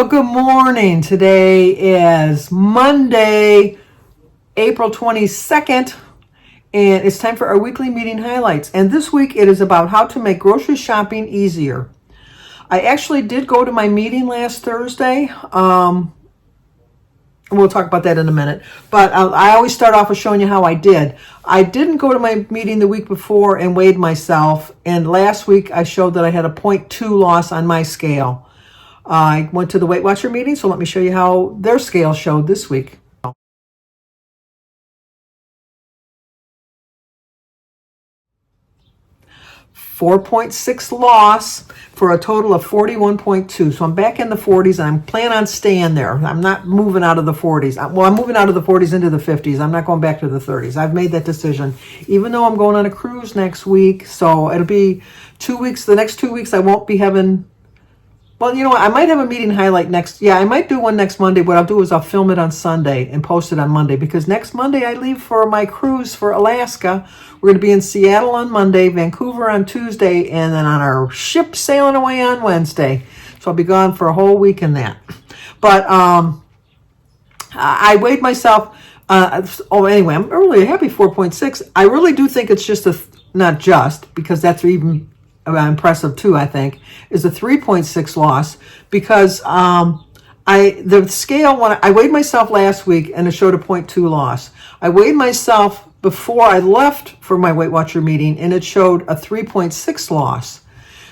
Well, good morning. Today is Monday, April 22nd, and it's time for our weekly meeting highlights. And this week it is about how to make grocery shopping easier. I actually did go to my meeting last Thursday. We'll talk about that in a minute. But I always start off with showing you how I did. I didn't go to my meeting the week before and weighed myself. And last week I showed that I had a 0.2 loss on my scale. I went to the Weight Watcher meeting, so let me show you how their scale showed this week. 4.6 loss for a total of 41.2. So I'm back in the 40s, and I'm planning on staying there. I'm not moving out of the 40s. Well, I'm moving out of the 40s into the 50s. I'm not going back to the 30s. I've made that decision, even though I'm going on a cruise next week. So it'll be 2 weeks. The next 2 weeks I won't be having... Well, you know what? I might have a meeting highlight next. Yeah, I might do one next Monday. What I'll do is I'll film it on Sunday and post it on Monday, because next Monday I leave for my cruise for Alaska. We're going to be in Seattle on Monday, Vancouver on Tuesday, and then on our ship sailing away on Wednesday. So I'll be gone for a whole week in that. But I weighed myself. Anyway, I'm really happy 4.6. I really do think it's just not just, because that's even impressive too, I think, is a 3.6 loss, because the scale, when I weighed myself last week and it showed a 0.2 loss. I weighed myself before I left for my Weight Watcher meeting and it showed a 3.6 loss.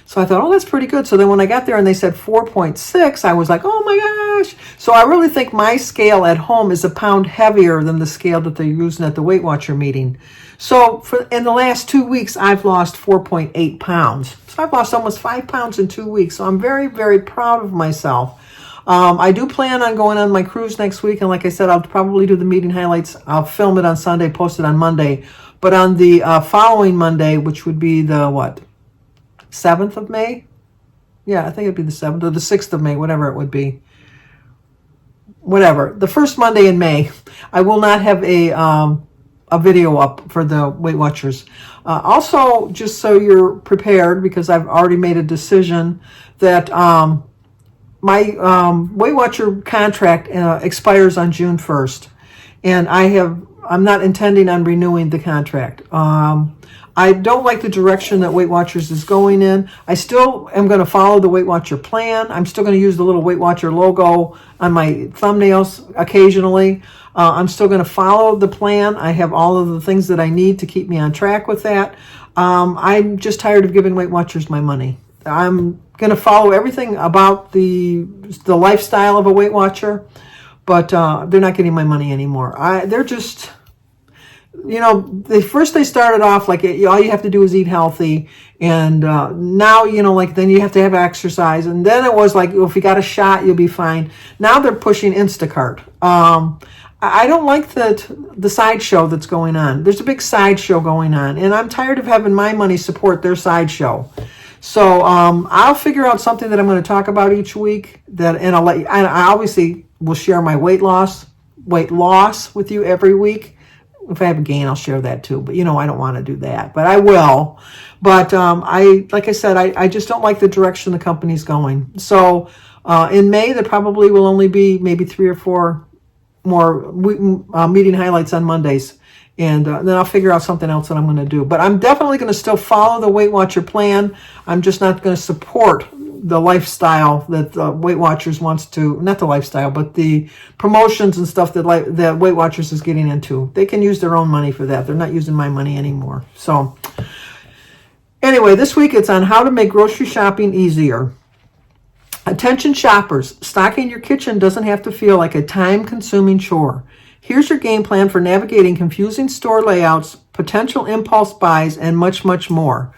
So I thought, oh, that's pretty good. So then when I got there and they said 4.6, I was like, oh my gosh. So I really think my scale at home is a pound heavier than the scale that they're using at the Weight Watcher meeting. So in the last 2 weeks, I've lost 4.8 pounds. So I've lost almost 5 pounds in 2 weeks. So I'm very, very proud of myself. I do plan on going on my cruise next week. And like I said, I'll probably do the meeting highlights. I'll film it on Sunday, post it on Monday. But on the following Monday, which would be the, 7th of May? Yeah, I think it'd be the 7th or the 6th of May, whatever it would be. Whatever. The first Monday in May, I will not have a video up for the Weight Watchers. Also, just so you're prepared, because I've already made a decision that my Weight Watcher contract expires on June 1st. And I'm not intending on renewing the contract. I don't like the direction that Weight Watchers is going in. I still am going to follow the Weight Watcher plan. I'm still going to use the little Weight Watcher logo on my thumbnails occasionally. I'm still going to follow the plan. I have all of the things that I need to keep me on track with that. I'm just tired of giving Weight Watchers my money. I'm going to follow everything about the lifestyle of a Weight Watcher, but they're not getting my money anymore. They're just... they started off like all you have to do is eat healthy, and now then you have to have exercise, and then it was like, if you got a shot you'll be fine. Now they're pushing Instacart. I don't like the sideshow that's going on. There's a big sideshow going on, and I'm tired of having my money support their sideshow. So I'll figure out something that I'm going to talk about each week, and I obviously will share my weight loss with you every week. If I have a gain, I'll share that too. But, I don't want to do that. But I will. But like I said, I just don't like the direction the company's going. So in May, there probably will only be maybe 3 or 4 more meeting highlights on Mondays. And then I'll figure out something else that I'm going to do. But I'm definitely going to still follow the Weight Watcher plan. I'm just not going to support the lifestyle that Weight Watchers wants to, not the lifestyle, but the promotions and stuff that Weight Watchers is getting into. They can use their own money for that. They're not using my money anymore. So anyway, this week it's on how to make grocery shopping easier. Attention shoppers, stocking your kitchen doesn't have to feel like a time-consuming chore. Here's your game plan for navigating confusing store layouts, potential impulse buys, and much, much more.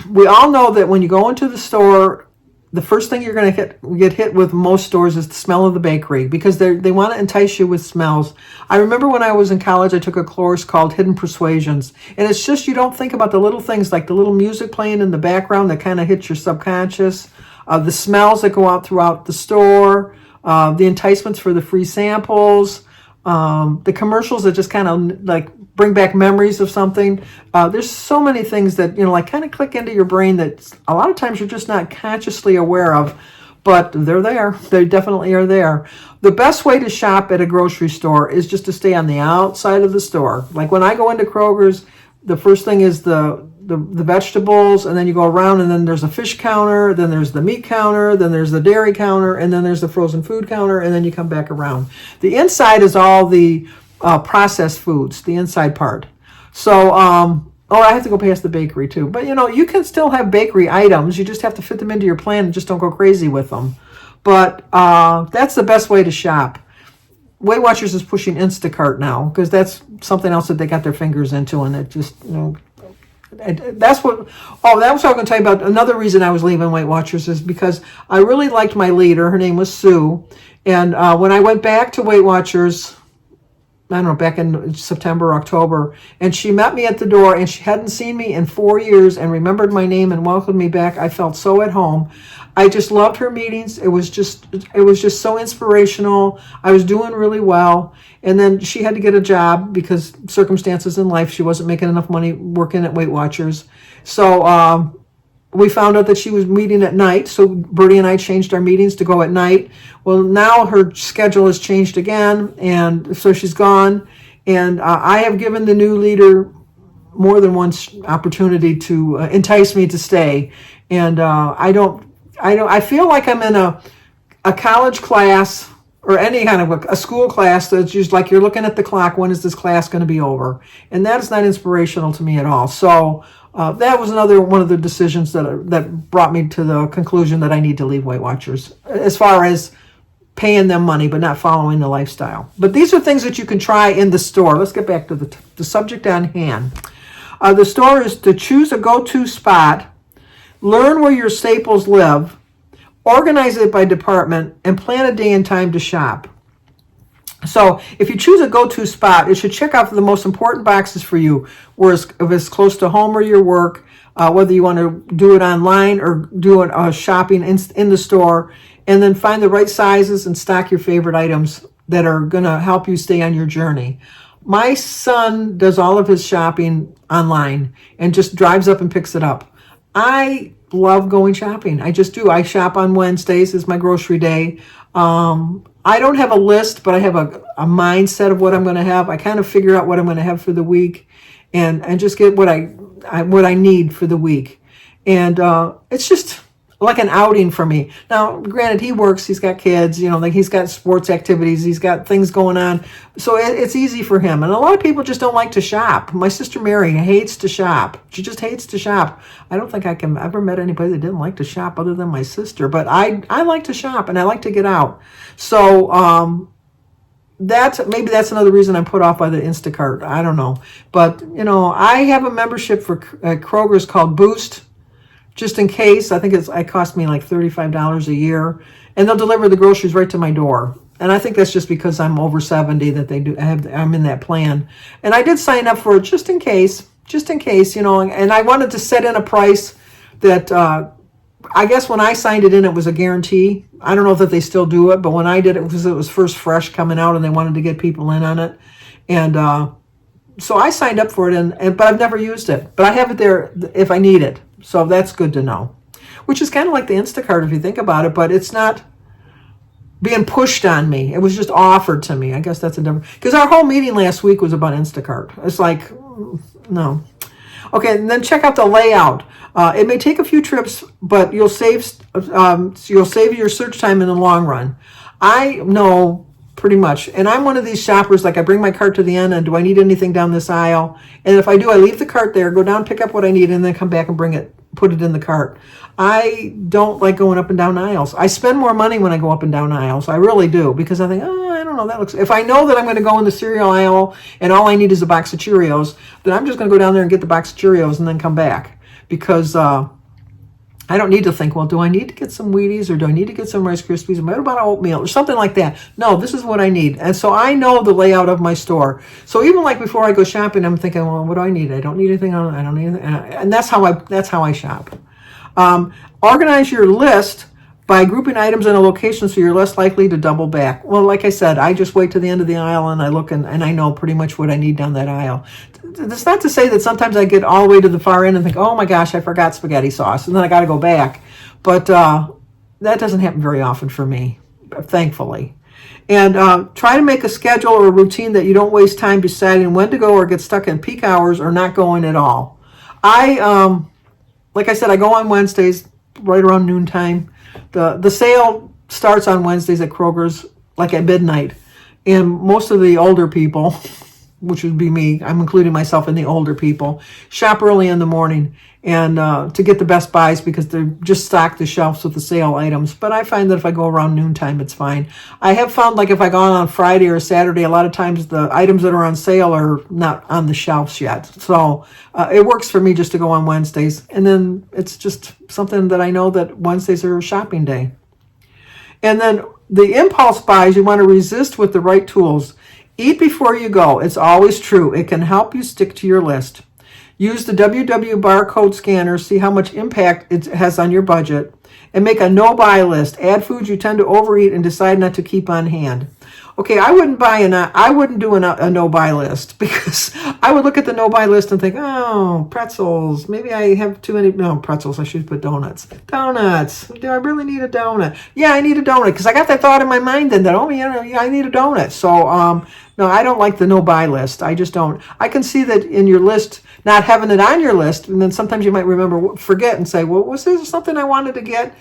We all know that when you go into the store, the first thing you're going to get hit with most stores is the smell of the bakery, because they want to entice you with smells. I remember when I was in college, I took a course called Hidden Persuasions, and it's just you don't think about the little things like the little music playing in the background that kind of hits your subconscious, the smells that go out throughout the store, the enticements for the free samples, the commercials that just kind of like bring back memories of something. There's so many things that, kind of click into your brain that a lot of times you're just not consciously aware of. but they're there. They definitely are there. The best way to shop at a grocery store is just to stay on the outside of the store. Like when I go into Kroger's, the first thing is the vegetables, and then you go around, and then there's a fish counter, then there's the meat counter, then there's the dairy counter, and then there's the frozen food counter, and then you come back around. The inside is all the processed foods, the inside part. So, I have to go past the bakery too. But, you can still have bakery items. You just have to fit them into your plan and just don't go crazy with them. But that's the best way to shop. Weight Watchers is pushing Instacart now because that's something else that they got their fingers into, and it just, that's what, that was what I was going to tell you about. Another reason I was leaving Weight Watchers is because I really liked my leader. Her name was Sue. And when I went back to Weight Watchers, I don't know, back in September, October, and she met me at the door, and she hadn't seen me in 4 years and remembered my name and welcomed me back. I felt so at home. I just loved her meetings. It was just so inspirational. I was doing really well. And then she had to get a job because circumstances in life, she wasn't making enough money working at Weight Watchers. So we found out that she was meeting at night. So Bertie and I changed our meetings to go at night. Well, now her schedule has changed again, and so she's gone. And I have given the new leader more than one opportunity to entice me to stay. And I feel like I'm in a college class or any kind of a school class that's just like you're looking at the clock. When is this class going to be over? And that is not inspirational to me at all. So that was another one of the decisions that brought me to the conclusion that I need to leave Weight Watchers as far as paying them money but not following the lifestyle. But these are things that you can try in the store. Let's get back to the subject on hand. The store is to choose a go-to spot, learn where your staples live, organize it by department, and plan a day and time to shop. So if you choose a go-to spot, it should check out the most important boxes for you, if it's close to home or your work, whether you want to do it online or do it shopping in the store, and then find the right sizes and stock your favorite items that are going to help you stay on your journey. My son does all of his shopping online and just drives up and picks it up. I love going shopping. I just do. I shop on Wednesdays is my grocery day. I don't have a list, but I have a mindset of what I'm going to have. I kind of figure out what I'm going to have for the week and just get what I need for the week. And it's just like an outing for me. Now, granted, he works, he's got kids, like he's got sports activities, he's got things going on. So it's easy for him. And a lot of people just don't like to shop. My sister Mary hates to shop. She just hates to shop. I don't think I can ever met anybody that didn't like to shop other than my sister. But I like to shop and I like to get out. So maybe that's another reason I'm put off by the Instacart. I don't know. But, I have a membership for Kroger's called Boost. Just in case. I think it cost me like $35 a year, and they'll deliver the groceries right to my door. And I think that's just because I'm over 70 that I'm in that plan. And I did sign up for it just in case, and I wanted to set in a price that, I guess when I signed it in, it was a guarantee. I don't know if they still do it, but when I did it, because it was first fresh coming out and they wanted to get people in on it. And, so I signed up for it, but I've never used it. But I have it there if I need it. So that's good to know. Which is kind of like the Instacart if you think about it, but it's not being pushed on me. It was just offered to me. I guess that's a different... Because our whole meeting last week was about Instacart. It's like, no. Okay, and then check out the layout. It may take a few trips, but you'll save your search time in the long run. I know... Pretty much. And I'm one of these shoppers, like I bring my cart to the end and do I need anything down this aisle? And if I do, I leave the cart there, go down, pick up what I need, and then come back and put it in the cart. I don't like going up and down aisles. I spend more money when I go up and down aisles. I really do, because I think, I don't know, if I know that I'm going to go in the cereal aisle and all I need is a box of Cheerios, then I'm just going to go down there and get the box of Cheerios and then come back. Because I don't need to think, well, do I need to get some Wheaties or do I need to get some Rice Krispies? What about oatmeal or something like that? No, this is what I need. And so I know the layout of my store. So even like before I go shopping, I'm thinking, well, what do I need? I don't need anything on it. I don't need anything. And that's how I shop. Organize your list by grouping items in a location so you're less likely to double back. Well, like I said, I just wait to the end of the aisle and I look and I know pretty much what I need down that aisle. That's not to say that sometimes I get all the way to the far end and think, oh my gosh, I forgot spaghetti sauce, and then I got to go back. But that doesn't happen very often for me, thankfully. And try to make a schedule or a routine that you don't waste time deciding when to go or get stuck in peak hours or not going at all. Like I said, I go on Wednesdays right around noontime. The sale starts on Wednesdays at Kroger's like at midnight. And most of the older people, which would be me, I'm including myself in the older people, shop early in the morning and to get the best buys because they're just stocked the shelves with the sale items. But I find that if I go around noontime, it's fine. I have found like if I go on Friday or Saturday, a lot of times the items that are on sale are not on the shelves yet. So it works for me just to go on Wednesdays. And then it's just something that I know that Wednesdays are a shopping day. And then the impulse buys, you want to resist with the right tools. Eat before you go. It's always true. It can help you stick to your list. Use the WW barcode scanner, see how much impact it has on your budget, and make a no-buy list. Add foods you tend to overeat and decide not to keep on hand. Okay, I wouldn't do a no-buy list because I would look at the no-buy list and think, oh, pretzels. Maybe I have too many. No, pretzels. I should put donuts. Donuts. Do I really need a donut? Yeah, I need a donut because I got that thought in my mind then that, I need a donut. So, no, I don't like the no-buy list. I just don't. I can see that in your list, not having it on your list, and then sometimes you might forget and say, well, was there something I wanted to get?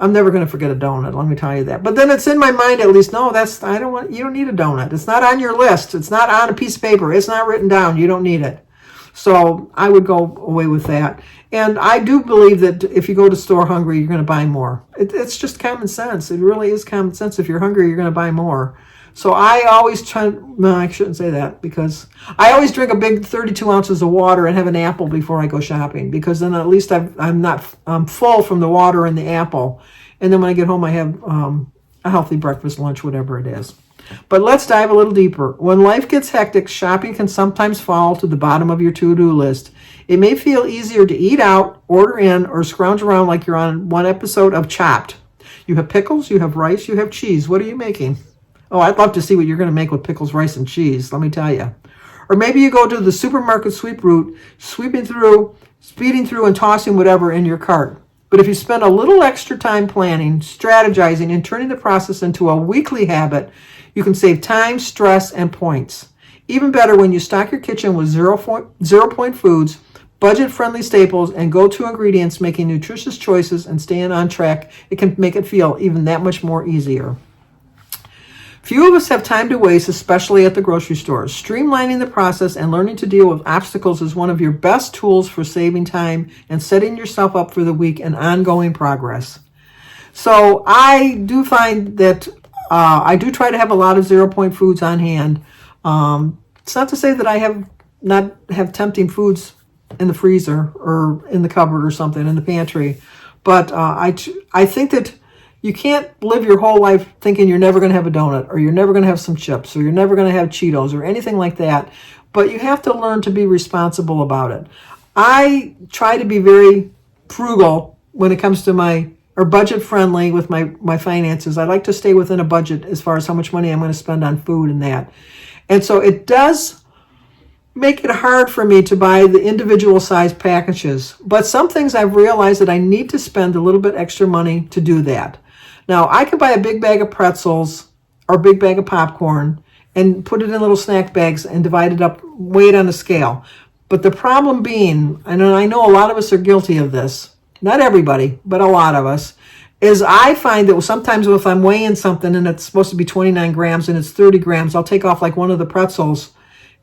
I'm never going to forget a donut, let me tell you that. But then it's in my mind at least, no, you don't need a donut. It's not on your list. It's not on a piece of paper. It's not written down. You don't need it. So I would go away with that. And I do believe that if you go to store hungry, you're going to buy more. It's just common sense. It really is common sense. If you're hungry, you're going to buy more. So I always I shouldn't say that because I always drink a big 32 ounces of water and have an apple before I go shopping because then at least I'm full from the water and the apple. And then when I get home, I have a healthy breakfast, lunch, whatever it is. But let's dive a little deeper. When life gets hectic, shopping can sometimes fall to the bottom of your to-do list. It may feel easier to eat out, order in, or scrounge around like you're on one episode of Chopped. You have pickles, you have rice, you have cheese. What are you making? Oh, I'd love to see what you're going to make with pickles, rice, and cheese, let me tell you. Or maybe you go to the supermarket sweep route, speeding through, and tossing whatever in your cart. But if you spend a little extra time planning, strategizing, and turning the process into a weekly habit, you can save time, stress, and points. Even better, when you stock your kitchen with zero-point foods, budget-friendly staples, and go-to ingredients, making nutritious choices and staying on track, it can make it feel even that much more easier. Few of us have time to waste, especially at the grocery store. Streamlining the process and learning to deal with obstacles is one of your best tools for saving time and setting yourself up for the week and ongoing progress. So I do find that I do try to have a lot of 0-point foods on hand. It's not to say that I not have tempting foods in the freezer or in the cupboard or something in the pantry, but I think that you can't live your whole life thinking you're never going to have a donut or you're never going to have some chips or you're never going to have Cheetos or anything like that. But you have to learn to be responsible about it. I try to be very frugal when it comes to or budget friendly with my finances. I like to stay within a budget as far as how much money I'm going to spend on food and that. And so it does make it hard for me to buy the individual size packages. But some things I've realized that I need to spend a little bit extra money to do that. Now, I could buy a big bag of pretzels or a big bag of popcorn and put it in little snack bags and divide it up, weigh it on a scale. But the problem being, and I know a lot of us are guilty of this, not everybody, but a lot of us, is I find that sometimes if I'm weighing something and it's supposed to be 29 grams and it's 30 grams, I'll take off like one of the pretzels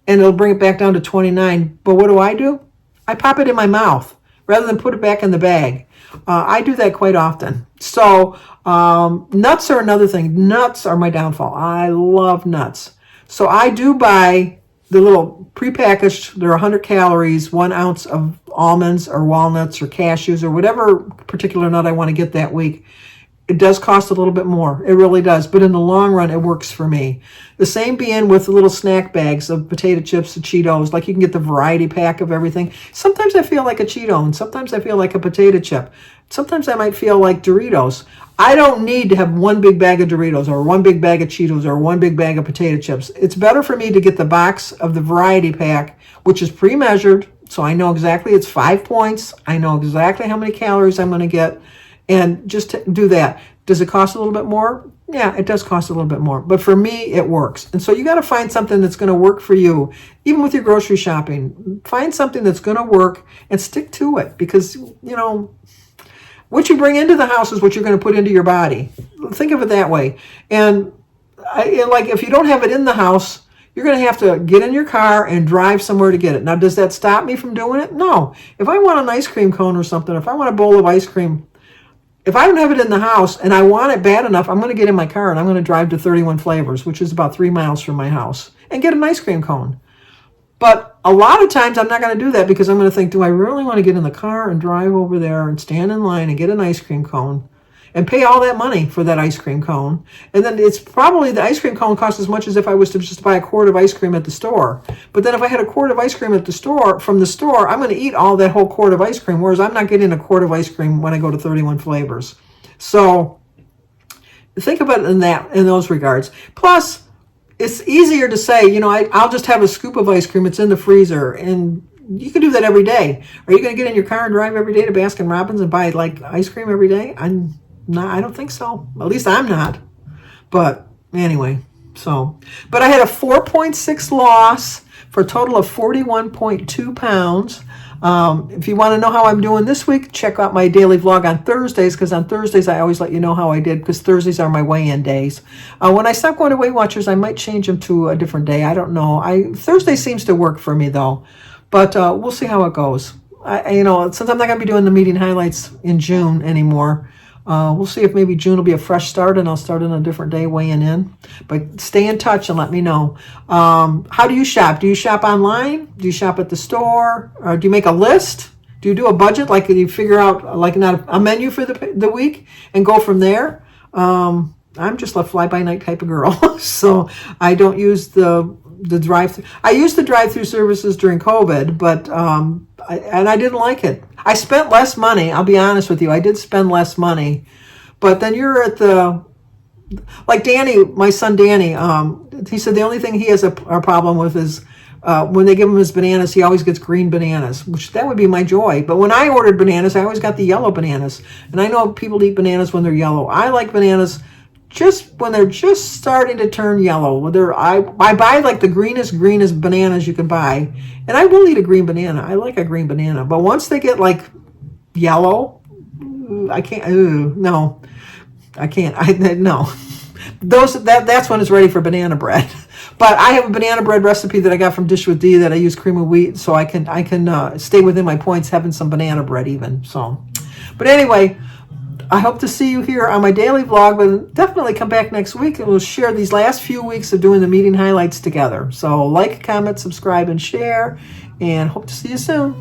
and it'll bring it back down to 29. But what do? I pop it in my mouth rather than put it back in the bag. I do that quite often. So nuts are another thing. Nuts are my downfall. I love nuts. So I do buy the little prepackaged, they're 100 calories, 1 ounce of almonds or walnuts or cashews or whatever particular nut I want to get that week. It does cost a little bit more. It really does. But in the long run, it works for me. The same being with the little snack bags of potato chips and Cheetos. Like you can get the variety pack of everything. Sometimes I feel like a Cheeto and sometimes I feel like a potato chip. Sometimes I might feel like Doritos. I don't need to have one big bag of Doritos or one big bag of Cheetos or one big bag of potato chips. It's better for me to get the box of the variety pack, which is pre-measured. So I know exactly it's 5 points. I know exactly how many calories I'm going to get. and just do that. Does it cost a little bit more? Yeah, it does cost a little bit more. But for me, it works. And so you got to find something that's going to work for you, even with your grocery shopping. Find something that's going to work and stick to it, because, what you bring into the house is what you're going to put into your body. Think of it that way. And like if you don't have it in the house, you're going to have to get in your car and drive somewhere to get it. Now, does that stop me from doing it? No. If I want an ice cream cone or something, if I want a bowl of ice cream, if I don't have it in the house and I want it bad enough, I'm going to get in my car and I'm going to drive to 31 Flavors, which is about 3 miles from my house, and get an ice cream cone. But a lot of times I'm not going to do that, because I'm going to think, do I really want to get in the car and drive over there and stand in line and get an ice cream cone and pay all that money for that ice cream cone? And then it's probably, the ice cream cone costs as much as if I was to just buy a quart of ice cream at the store. But then if I had a quart of ice cream at the store, from the store, I'm going to eat all that whole quart of ice cream, whereas I'm not getting a quart of ice cream when I go to 31 Flavors. So think about it in those regards. Plus, it's easier to say, I'll just have a scoop of ice cream. It's in the freezer, and you can do that every day. Are you going to get in your car and drive every day to Baskin Robbins and buy like ice cream every day? I'm not. I don't think so. At least I'm not. But anyway, but I had a 4.6 loss for a total of 41.2 pounds. If you want to know how I'm doing this week, check out my daily vlog on Thursdays, because on Thursdays I always let you know how I did, because Thursdays are my weigh-in days. When I stop going to Weight Watchers, I might change them to a different day. I don't know. Thursday seems to work for me though, but we'll see how it goes. Since I'm not going to be doing the meeting highlights in June anymore, we'll see if maybe June will be a fresh start and I'll start on a different day weighing in. But stay in touch and let me know. How do you shop? Do you shop online? Do you shop at the store? Or do you make a list? Do you do a budget? Like you figure out like a menu for the week and go from there? I'm just a fly-by-night type of girl. So I don't use the drive-through. I used the drive-through services during COVID, but I didn't like it. I spent less money. I'll be honest with you. I did spend less money, but then you're at like Danny, my son Danny. He said the only thing he has a problem with is when they give him his bananas, he always gets green bananas, which that would be my joy. But when I ordered bananas, I always got the yellow bananas, and I know people eat bananas when they're yellow. I like bananas just when they're just starting to turn yellow. I buy like the greenest bananas you can buy, and I will eat a green banana. I like a green banana, but once they get like yellow, I can't. No, I can't. No, that's when it's ready for banana bread. But I have a banana bread recipe that I got from Dish with D that I use cream of wheat, so I can stay within my points having some banana bread even. So, but anyway, I hope to see you here on my daily vlog, but definitely come back next week and we'll share these last few weeks of doing the meeting highlights together. So like, comment, subscribe, and share, and hope to see you soon.